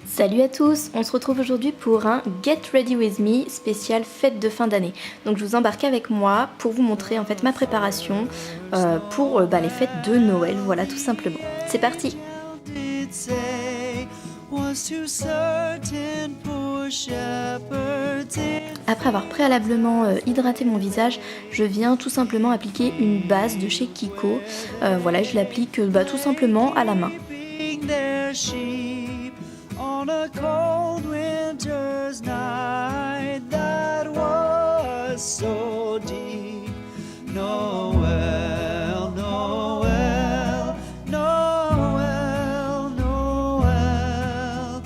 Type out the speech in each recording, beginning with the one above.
Salut à tous, on se retrouve aujourd'hui pour un Get Ready With Me spécial fête de fin d'année. Donc je vous embarque avec moi pour vous montrer en fait ma préparation pour les fêtes de Noël, voilà tout simplement. C'est parti! Après avoir préalablement hydraté mon visage, je viens tout simplement appliquer une base de chez Kiko. Voilà, je l'applique tout simplement à la main. On a cold winter's night that was so deep. Noel, Noel, Noel, Noel,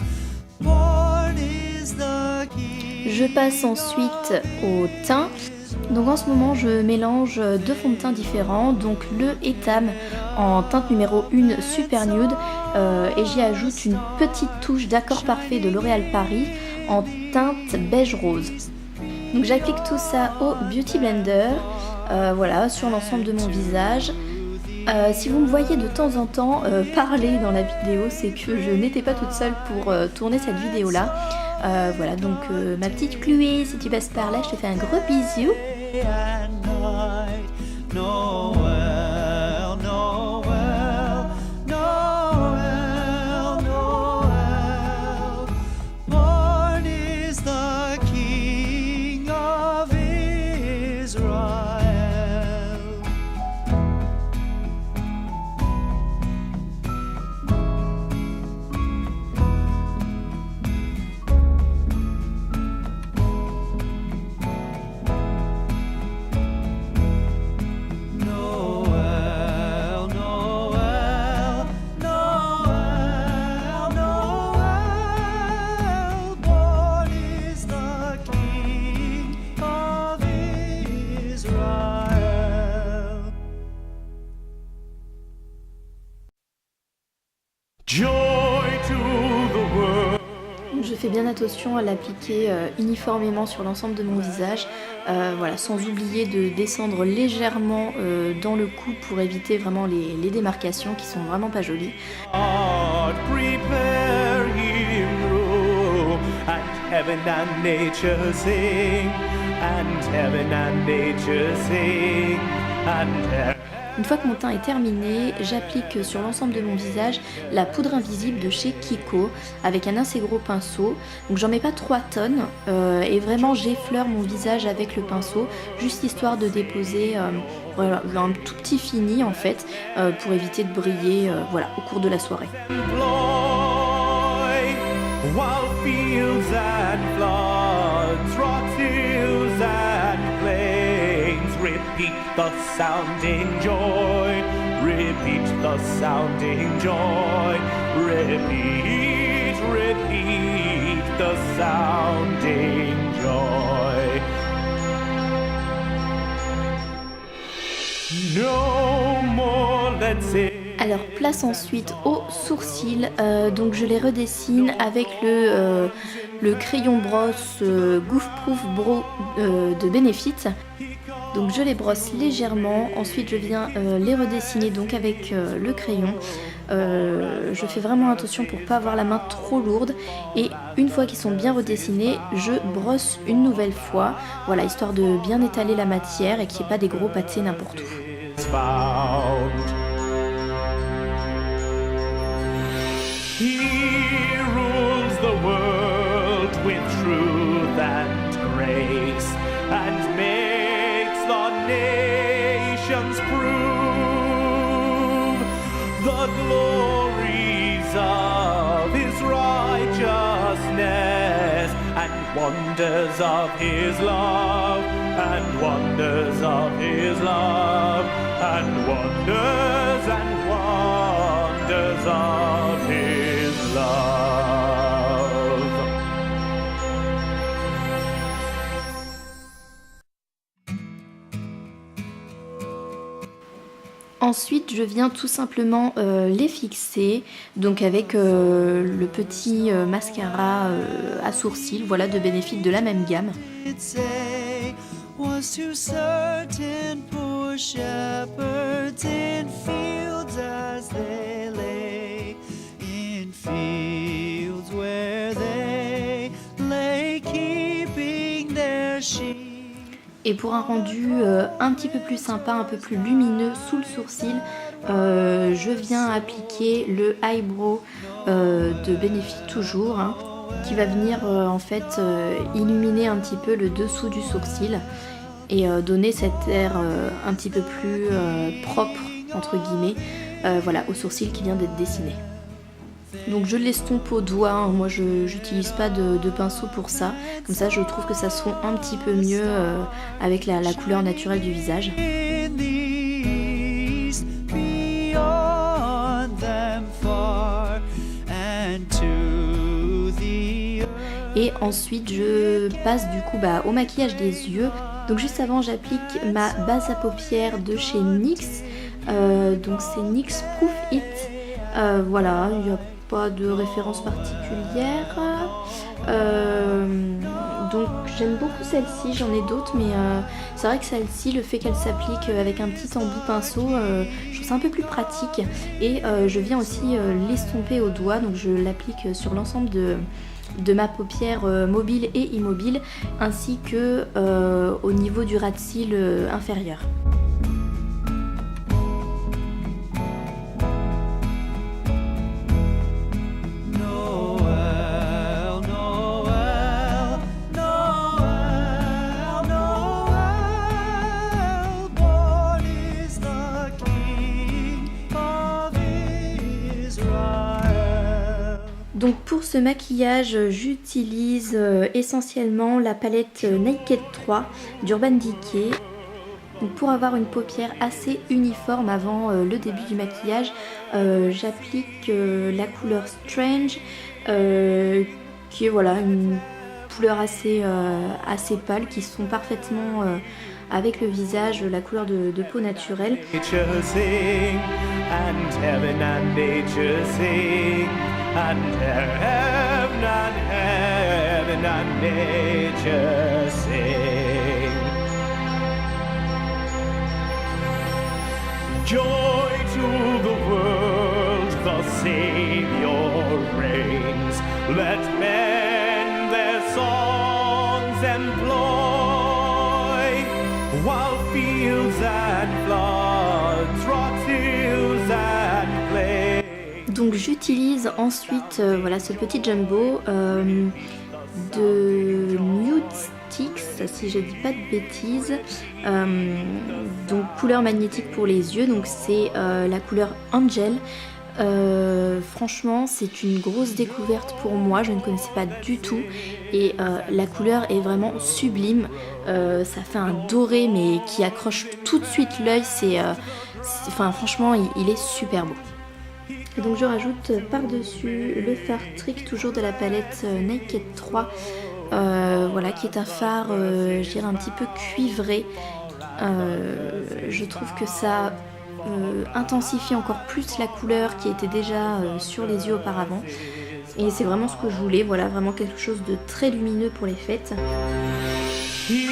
born is the king. Je passe ensuite au teint. Donc en ce moment je mélange deux fonds de teint différents, donc le Etam en teinte numéro 1 Super Nude et j'y ajoute une petite touche d'accord parfait de L'Oréal Paris en teinte beige rose. Donc j'applique tout ça au Beauty Blender, voilà, sur l'ensemble de mon visage. Si vous me voyez de temps en temps parler dans la vidéo, c'est que je n'étais pas toute seule pour tourner cette vidéo là. Voilà, donc ma petite Chloé, si tu passes par là, je te fais un gros bisou. Noel, Noel, Noel, Noel, born is the King of Israel. Je fais bien attention à l'appliquer uniformément sur l'ensemble de mon visage, voilà, sans oublier de descendre légèrement dans le cou pour éviter vraiment les démarcations qui sont vraiment pas jolies. Une fois que mon teint est terminé, j'applique sur l'ensemble de mon visage la poudre invisible de chez Kiko avec un assez gros pinceau. Donc j'en mets pas 3 tonnes et vraiment j'effleure mon visage avec le pinceau, juste histoire de déposer voilà, un tout petit fini en fait pour éviter de briller voilà, au cours de la soirée. Repeat the sounding joy, repeat the sounding joy, repeat, repeat the sounding joy. No more, let's say. Alors place ensuite aux sourcils, donc je les redessine avec le crayon brosse Goof Proof Brow de Benefit. Donc je les brosse légèrement, ensuite je viens les redessiner donc avec le crayon. Je fais vraiment attention pour pas avoir la main trop lourde et une fois qu'ils sont bien redessinés, je brosse une nouvelle fois, voilà, histoire de bien étaler la matière et qu'il n'y ait pas des gros pâtés n'importe où. He rules the world with truth and grace and makes the nations prove the glories of his righteousness and wonders of his love and wonders of his love and wonders of his love. Ensuite, je viens tout simplement les fixer, donc avec le petit mascara à sourcils, voilà, de Benefit de la même gamme. Was to certain poor shepherds in fields as they lay, in fields where Et pour un rendu un petit peu plus sympa, un peu plus lumineux sous le sourcil, je viens appliquer le eyebrow de Benefit toujours, hein, qui va venir en fait illuminer un petit peu le dessous du sourcil et donner cet air un petit peu plus propre entre guillemets voilà, au sourcil qui vient d'être dessiné. Donc je l'estompe au doigt, hein. Moi je n'utilise pas de pinceau pour ça, comme ça je trouve que ça se fond un petit peu mieux avec la couleur naturelle du visage. Et ensuite je passe du coup au maquillage des yeux. Donc juste avant j'applique ma base à paupières de chez NYX, donc c'est NYX Proof It, voilà, il n'y a pas de référence particulière, donc j'aime beaucoup celle-ci, j'en ai d'autres mais c'est vrai que celle-ci, le fait qu'elle s'applique avec un petit embout pinceau, je trouve ça un peu plus pratique et je viens aussi l'estomper au doigt, donc je l'applique sur l'ensemble de ma paupière mobile et immobile ainsi que au niveau du ras de cils inférieur. Donc pour ce maquillage, j'utilise essentiellement la palette Naked 3 d'Urban Decay. Donc pour avoir une paupière assez uniforme avant le début du maquillage, j'applique la couleur Strange, qui est voilà, une couleur assez pâle, qui sont parfaitement avec le visage, la couleur de peau naturelle. And heaven and nature sing. Joy to the world, the Savior reigns. Let men their songs employ, while fields and floods, rocks, hills and plains. Donc j'utilise ensuite voilà, ce petit jumbo de Nude Sticks, si je dis pas de bêtises, donc couleur magnétique pour les yeux, donc c'est la couleur Angel. Franchement c'est une grosse découverte pour moi, je ne connaissais pas du tout et la couleur est vraiment sublime, ça fait un doré mais qui accroche tout de suite l'œil, enfin franchement il est super beau. Et donc je rajoute par-dessus le fard Trick, toujours de la palette Naked 3, voilà, qui est un fard, je dirais un petit peu cuivré. Je trouve que ça intensifie encore plus la couleur qui était déjà sur les yeux auparavant. Et c'est vraiment ce que je voulais, voilà, vraiment quelque chose de très lumineux pour les fêtes. He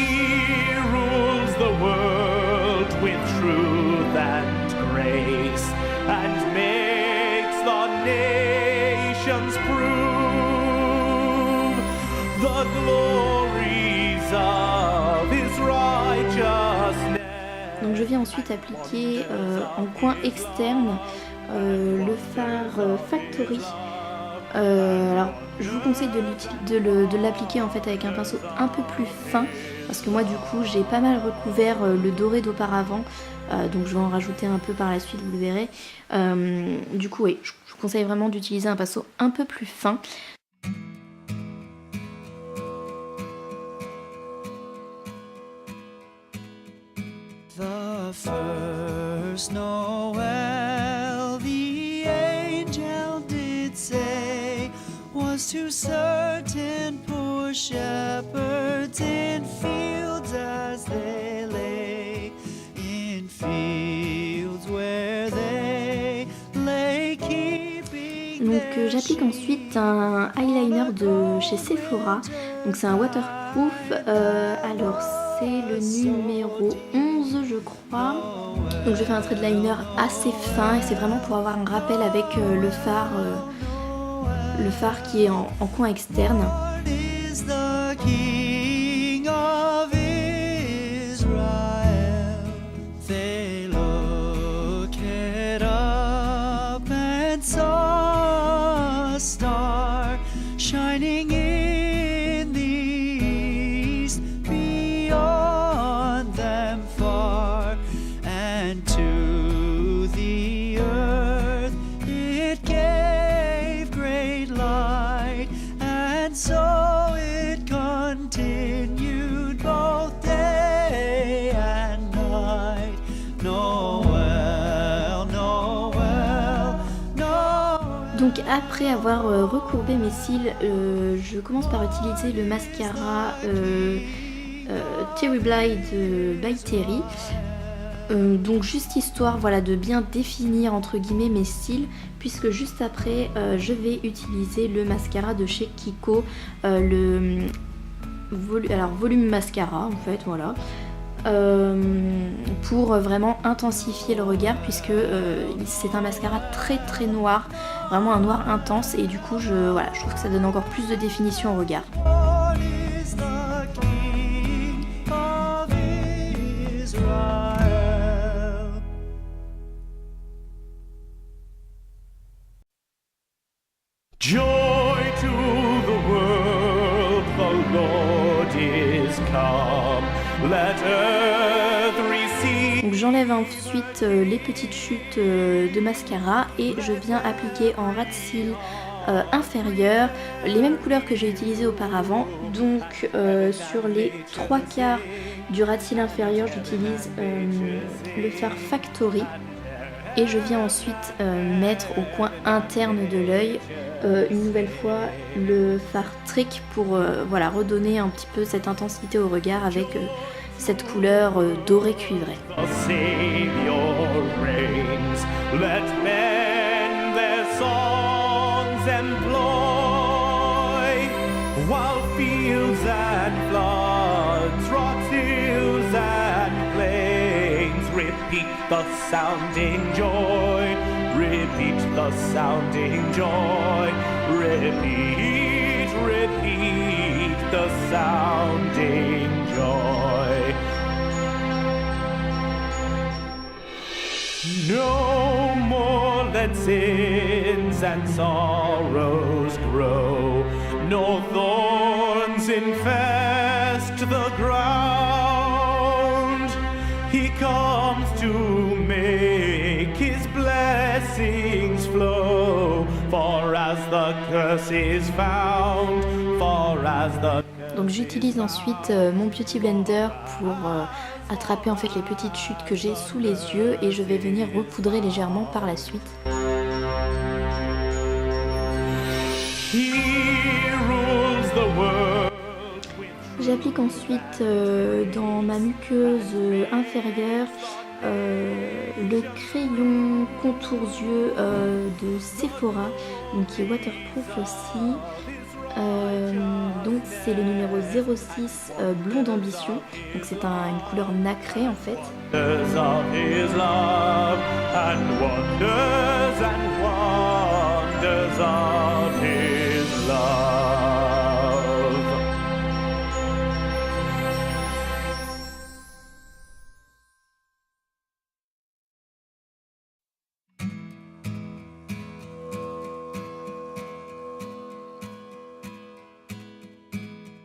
rules the world with truth and grace and makes the nations prove the glories of his righteousness. Donc je viens ensuite appliquer en coin externe le fard Factory. Alors je vous conseille de l'appliquer en fait avec un pinceau un peu plus fin parce que moi du coup j'ai pas mal recouvert le doré d'auparavant, donc je vais en rajouter un peu par la suite, vous le verrez. Du coup oui, je vous conseille vraiment d'utiliser un pinceau un peu plus fin. The first Noel, the angel did say, was to certain poor shepherds in fields as they lay, in fields where they lay keeping. Donc j'applique ensuite un eyeliner de chez Sephora, donc c'est un waterproof, alors c'est le numéro 11 je crois. Donc je fais un trait de liner assez fin et c'est vraiment pour avoir un rappel avec le fard qui est en coin externe. so it continued both day and night. Noël, Noël, Noël. Donc après avoir recourbé mes cils, je commence par utiliser le mascara Terry Blide by Terry. Donc juste histoire voilà, de bien définir entre guillemets mes cils, puisque juste après je vais utiliser le mascara de chez Kiko, volume mascara en fait, voilà, pour vraiment intensifier le regard, puisque c'est un mascara très très noir, vraiment un noir intense, et du coup je trouve que ça donne encore plus de définition au regard. Joy to the world, the Lord is come. Let earth receive. Donc j'enlève ensuite les petites chutes de mascara et je viens appliquer en ras de cils inférieur les mêmes couleurs que j'ai utilisées auparavant. Donc sur les 3/4 du ras de cils inférieur, j'utilise le fard Factory. Et je viens ensuite mettre au coin interne de l'œil une nouvelle fois le fard Trick pour redonner un petit peu cette intensité au regard avec cette couleur dorée cuivrée. Repeat the sounding joy, repeat the sounding joy, repeat, repeat the sounding joy. No more let sins and sorrows grow, nor thorns infest the ground. He comes to make his blessings flow, for as the curse is found, for as the... Donc j'utilise ensuite mon Beauty Blender pour attraper en fait les petites chutes que j'ai sous les yeux, et je vais venir repoudrer légèrement par la suite. He rules the world. J'applique ensuite dans ma muqueuse inférieure le crayon contour yeux de Sephora, donc qui est waterproof aussi. Donc c'est le numéro 06 Blonde Ambition, donc c'est une couleur nacrée en fait.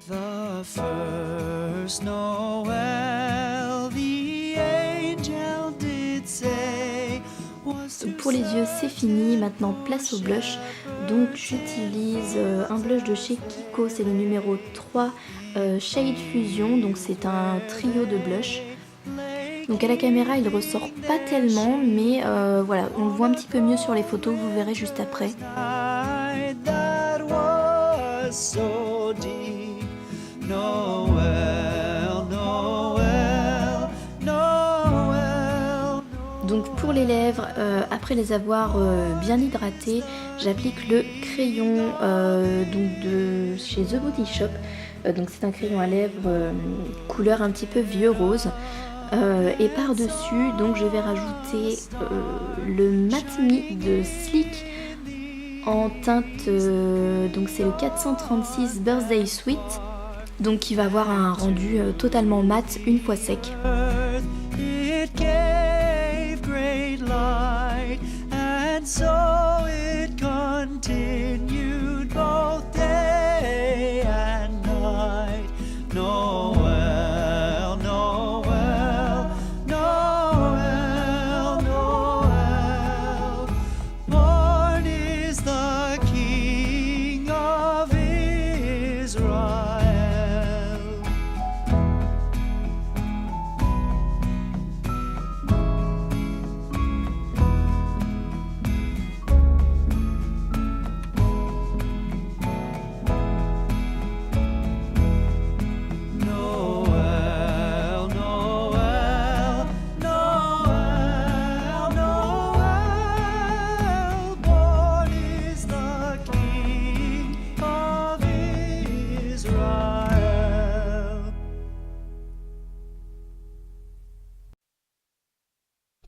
The first Noel, the angel did say was... Pour les yeux c'est fini, maintenant place au blush. Donc j'utilise un blush de chez Kiko, c'est le numéro 3 Shade Fusion, donc c'est un trio de blush. Donc à la caméra il ressort pas tellement, mais voilà, on le voit un petit peu mieux sur les photos, vous verrez juste après. That was so deep. Noël, Noël, Noël. Donc pour les lèvres, après les avoir bien hydratées, j'applique le crayon donc de chez The Body Shop. Donc c'est un crayon à lèvres couleur un petit peu vieux rose. Et par-dessus, donc je vais rajouter le Matte Me de Sleek en teinte, donc c'est le 436 Birthday Sweet. Donc qui va avoir un rendu totalement mat une fois sec. It gave great light, and so it continued both day and night. Noel, Noel, Noel, Noel. Born is the King of Israel.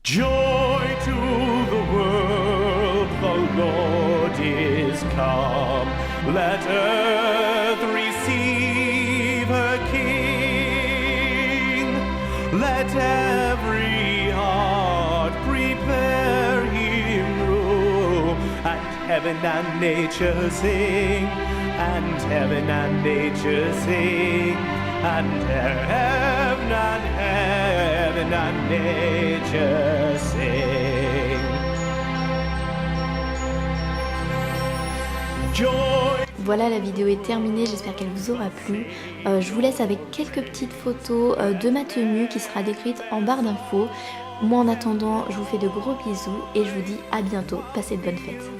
Joy to the world, the Lord is come. Let earth receive her King. Let every heart prepare him room. And heaven and nature sing, and heaven and nature sing, and heaven and nature sing. Joy. Voilà, la vidéo est terminée, j'espère qu'elle vous aura plu. Je vous laisse avec quelques petites photos de ma tenue qui sera décrite en barre d'infos. Moi en attendant, je vous fais de gros bisous et je vous dis à bientôt. Passez de bonnes fêtes.